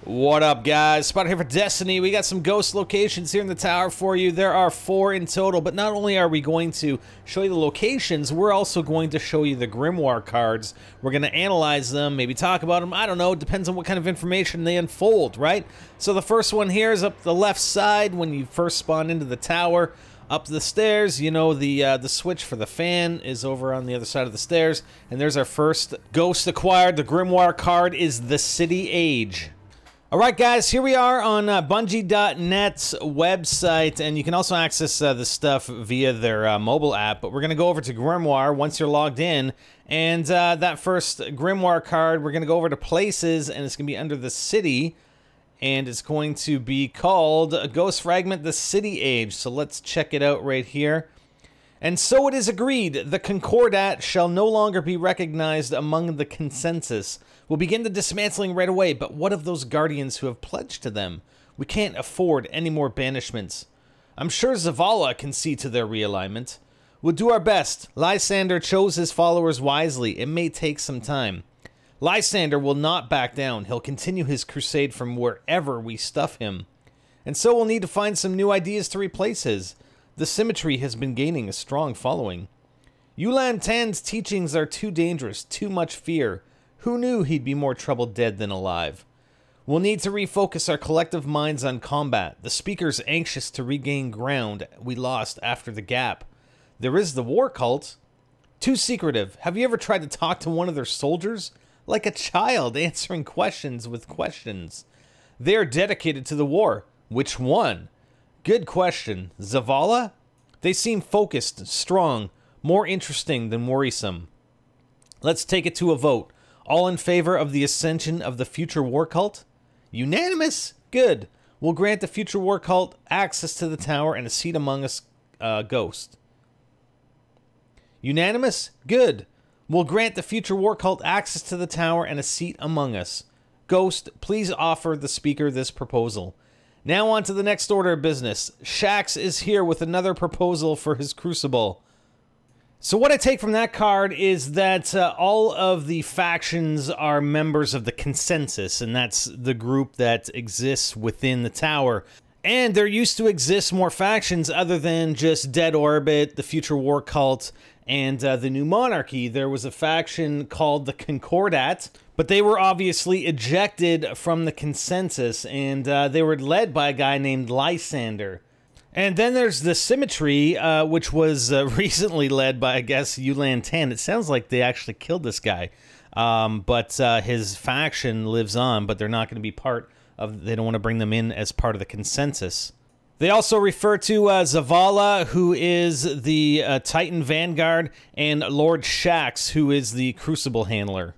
What up, guys? Spot here for Destiny. We got some ghost locations here in the tower for you. There are 4 in total, but not only are we going to show you the locations, we're also going to show you the Grimoire cards. We're going to analyze them, maybe talk about them. I don't know. It depends on what kind of information they unfold, right? So the first one here is up the left side when you first spawn into the tower. Up the stairs, you know, the switch for the fan is over on the other side of the stairs. And there's our first ghost acquired. The Grimoire card is the City Age. Alright guys, here we are on Bungie.net's website, and you can also access this stuff via their mobile app, but we're going to go over to Grimoire once you're logged in, and that first Grimoire card, we're going to go over to Places, and it's going to be under the City, and it's going to be called Ghost Fragment, the City Age, so let's check it out right here. And so it is agreed, the Concordat shall no longer be recognized among the consensus. We'll begin the dismantling right away, but what of those guardians who have pledged to them? We can't afford any more banishments. I'm sure Zavala can see to their realignment. We'll do our best. Lysander chose his followers wisely. It may take some time. Lysander will not back down. He'll continue his crusade from wherever we stuff him. And so we'll need to find some new ideas to replace his. The Symmetry has been gaining a strong following. Yulan Tan's teachings are too dangerous, too much fear. Who knew he'd be more trouble dead than alive? We'll need to refocus our collective minds on combat. The Speaker's anxious to regain ground we lost after the gap. There is the war cult. Too secretive. Have you ever tried to talk to one of their soldiers? Like a child answering questions with questions. They are dedicated to the war. Which one? Good question. Zavala? They seem focused, strong, more interesting than worrisome. Let's take it to a vote. All in favor of the ascension of the future war cult? Unanimous? Good. We'll grant the future war cult access to the tower and a seat among us, Ghost. Unanimous? Good. We'll grant the future war cult access to the tower and a seat among us. Ghost, please offer the Speaker this proposal. Now on to the next order of business. Shax is here with another proposal for his crucible. So what I take from that card is that all of the factions are members of the consensus, and that's the group that exists within the tower. And there used to exist more factions other than just Dead Orbit, the Future War Cult, and the New Monarchy. There was a faction called the Concordat, but they were obviously ejected from the consensus, and they were led by a guy named Lysander. And then there's the Symmetry, which was recently led by, I guess, Yulan Tan. It sounds like they actually killed this guy, but his faction lives on, but they're not going to be part of, they don't want to bring them in as part of the consensus. They also refer to Zavala, who is the Titan Vanguard, and Lord Shax, who is the Crucible Handler.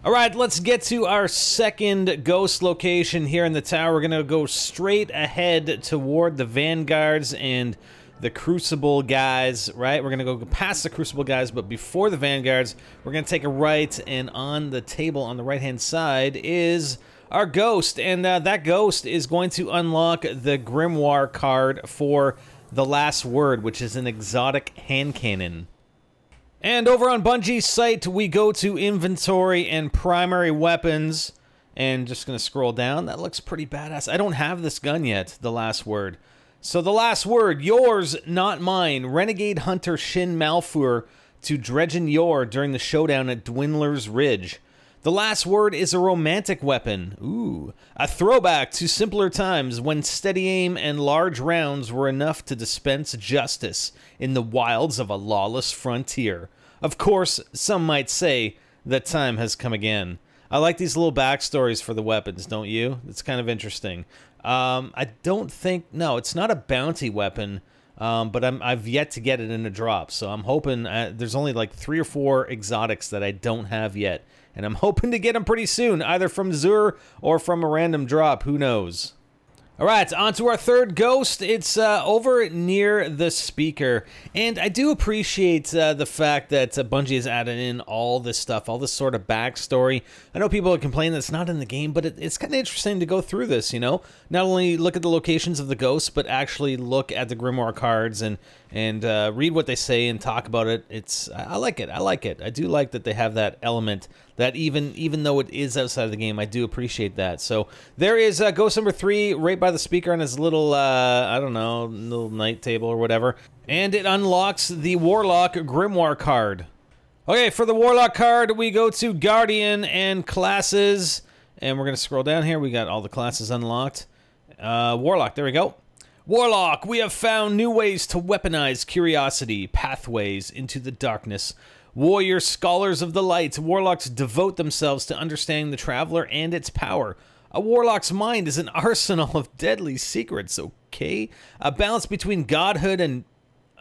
Alright, let's get to our second ghost location here in the tower. We're going to go straight ahead toward the Vanguards and the Crucible guys, right? We're going to go past the Crucible guys, but before the Vanguards, we're going to take a right, and on the table on the right-hand side is our ghost, and that ghost is going to unlock the Grimoire card for the Last Word, which is an exotic hand cannon. And over on Bungie's site, we go to Inventory and Primary Weapons, and just going to scroll down. That looks pretty badass. I don't have this gun yet, the Last Word. So the Last Word, yours, not mine. Renegade Hunter Shin Malfur to Dredgen Yor during the showdown at Dwindler's Ridge. The Last Word is a romantic weapon. Ooh. A throwback to simpler times when steady aim and large rounds were enough to dispense justice in the wilds of a lawless frontier. Of course, some might say that time has come again. I like these little backstories for the weapons, don't you? It's kind of interesting. I don't think... No, it's not a bounty weapon, but I've yet to get it in a drop, so I'm hoping... there's only like 3 or 4 exotics that I don't have yet. And I'm hoping to get them pretty soon, either from Zur or from a random drop, who knows. Alright, on to our third ghost. It's over near the Speaker. And I do appreciate the fact that Bungie has added in all this stuff, all this sort of backstory. I know people are complaining that it's not in the game, but it's kind of interesting to go through this, you know? Not only look at the locations of the ghosts, but actually look at the Grimoire cards and and read what they say and talk about it. I like it. I like it. I do like that they have that element that even though it is outside of the game, I do appreciate that. So there is ghost number 3 right by the speaker on his little, I don't know, little night table or whatever. And it unlocks the Warlock Grimoire card. Okay, for the Warlock card, we go to Guardian and classes. And we're going to scroll down here. We got all the classes unlocked. Warlock, there we go. Warlock, we have found new ways to weaponize curiosity, pathways into the darkness. Warrior scholars of the light, warlocks devote themselves to understanding the traveler and its power. A warlock's mind is an arsenal of deadly secrets, okay? A balance between godhood and,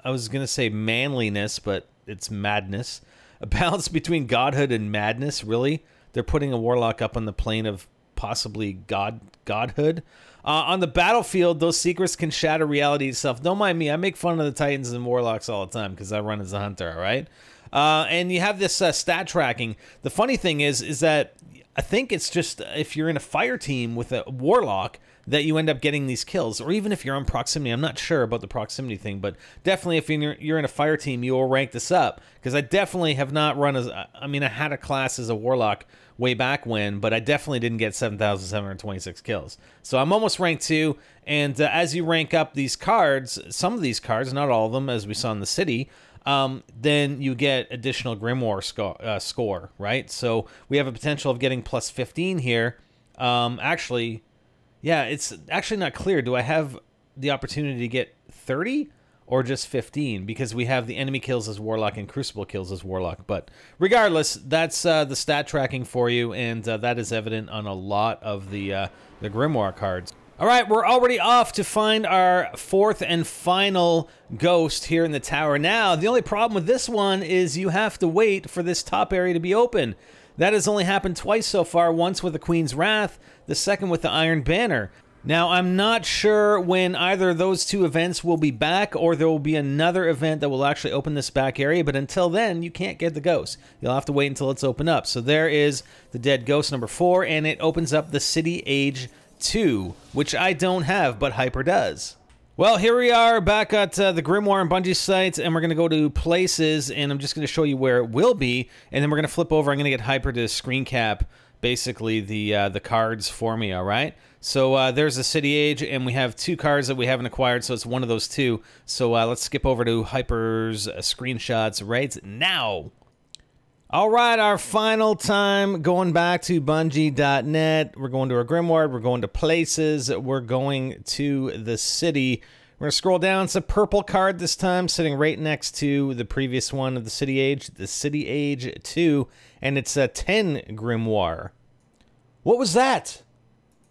I was going to say manliness, but it's madness. A balance between godhood and madness, really? They're putting a warlock up on the plane of possibly godhood. On the battlefield, those secrets can shatter reality itself. Don't mind me. I make fun of the Titans and Warlocks all the time because I run as a hunter, all right? And you have this stat tracking. The funny thing is that I think it's just if you're in a fire team with a Warlock that you end up getting these kills. Or even if you're on proximity. I'm not sure about the proximity thing, but definitely if you're in a fire team, you will rank this up. Because I definitely have not run as... I mean, I had a class as a Warlock way back when, but I definitely didn't get 7,726 kills. So I'm almost ranked 2, and as you rank up these cards, some of these cards, not all of them, as we saw in the city, then you get additional Grimoire score, right? So we have a potential of getting plus 15 here. Actually, yeah, it's actually not clear. Do I have the opportunity to get 30? Or just 15, because we have the enemy kills as Warlock and Crucible kills as Warlock. But regardless, that's the stat tracking for you, and that is evident on a lot of the Grimoire cards. All right, we're already off to find our 4th and final ghost here in the tower. Now, the only problem with this one is you have to wait for this top area to be open. That has only happened twice so far, once with the Queen's Wrath, the second with the Iron Banner. Now, I'm not sure when either of those 2 events will be back, or there will be another event that will actually open this back area, but until then, you can't get the ghost. You'll have to wait until it's opened up. So there is the dead ghost number 4, and it opens up the City Age 2, which I don't have, but Hyper does. Well, here we are back at the Grimoire and Bungie sites, and we're going to go to places, and I'm just going to show you where it will be, and then we're going to flip over. I'm going to get Hyper to screen cap basically the cards for me, all right? So there's the City Age, and we have 2 cards that we haven't acquired, so it's one of those 2. So let's skip over to Hyper's screenshots right now. All right, our final time going back to Bungie.net. We're going to our Grimoire. We're going to places. We're going to the city. We're going to scroll down. It's a purple card this time, sitting right next to the previous one of the City Age, the City Age 2, and it's a 10 Grimoire. What was that?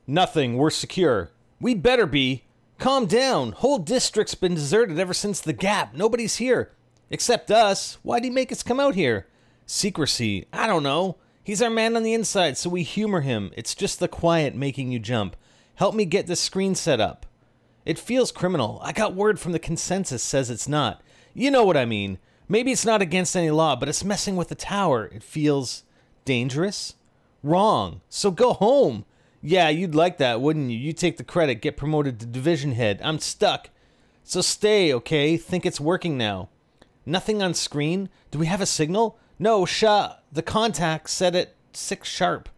Nothing. We're secure. We'd better be. Calm down. Whole district's been deserted ever since the Gap. Nobody's here. Except us. Why'd he make us come out here? Secrecy. I don't know. He's our man on the inside, so we humor him. It's just the quiet making you jump. Help me get this screen set up. It feels criminal. I got word from the consensus says it's not. You know what I mean. Maybe it's not against any law, but it's messing with the tower. It feels dangerous. Wrong. So go home. Yeah, you'd like that, wouldn't you? You take the credit, get promoted to division head. I'm stuck. So stay, okay? Think it's working now. Nothing on screen? Do we have a signal? No, the contact said at 6 sharp.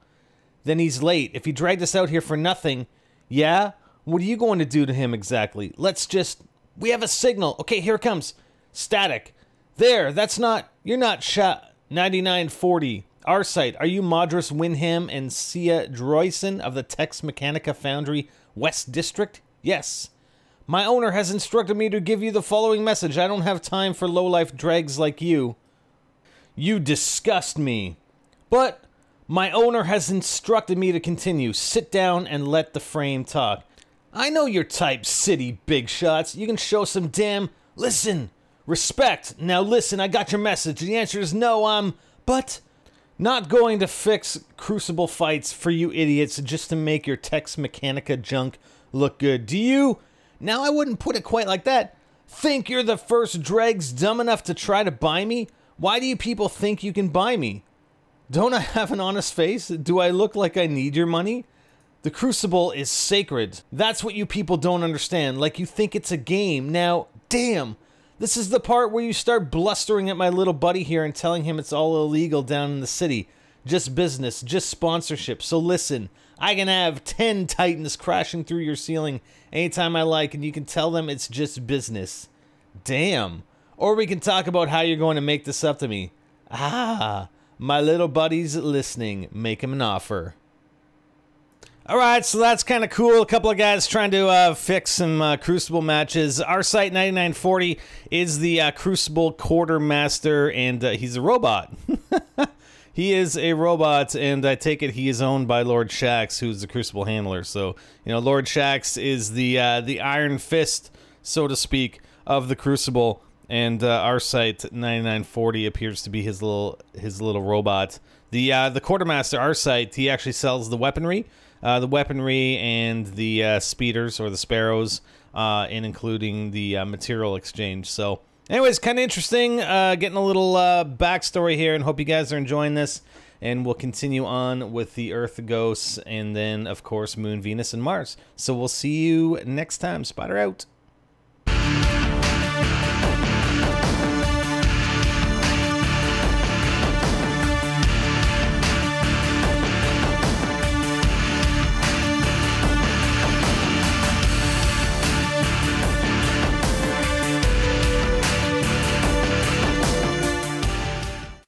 Then he's late. If he dragged us out here for nothing... Yeah? What are you going to do to him exactly? We have a signal. Okay, here it comes. Static. There, that's not... You're not 9940. Our site. Are you Madras Winham and Sia Droyson of the Tex Mechanica Foundry West District? Yes. My owner has instructed me to give you the following message. I don't have time for low-life dregs like you. You disgust me. But my owner has instructed me to continue. Sit down and let the frame talk. I know your type, city big shots. You can show some damn... Listen. Respect. Now listen, I got your message. The answer is no, But... Not going to fix Crucible fights for you idiots just to make your Tex Mechanica junk look good. Do you? Now I wouldn't put it quite like that. Think you're the first dregs dumb enough to try to buy me? Why do you people think you can buy me? Don't I have an honest face? Do I look like I need your money? The Crucible is sacred. That's what you people don't understand. Like you think it's a game. Now, damn. This is the part where you start blustering at my little buddy here and telling him it's all illegal down in the city. Just business, just sponsorship. So listen, I can have 10 Titans crashing through your ceiling anytime I like, and you can tell them it's just business. Damn. Or we can talk about how you're going to make this up to me. Ah, my little buddy's listening. Make him an offer. All right, so that's kind of cool. A couple of guys trying to fix some Crucible matches. Our site 9940 is the Crucible quartermaster, and he's a robot. He is a robot, and I take it he is owned by Lord Shax, who's the Crucible handler. So, you know, Lord Shax is the Iron Fist, so to speak, of the Crucible, and our site 9940 appears to be his little robot. The quartermaster, our site, he actually sells the weaponry and the speeders or the sparrows, and including the material exchange. So, anyways, kind of interesting. Getting a little backstory here, and hope you guys are enjoying this. And we'll continue on with the Earth ghosts, and then of course Moon, Venus, and Mars. So we'll see you next time. Spider out.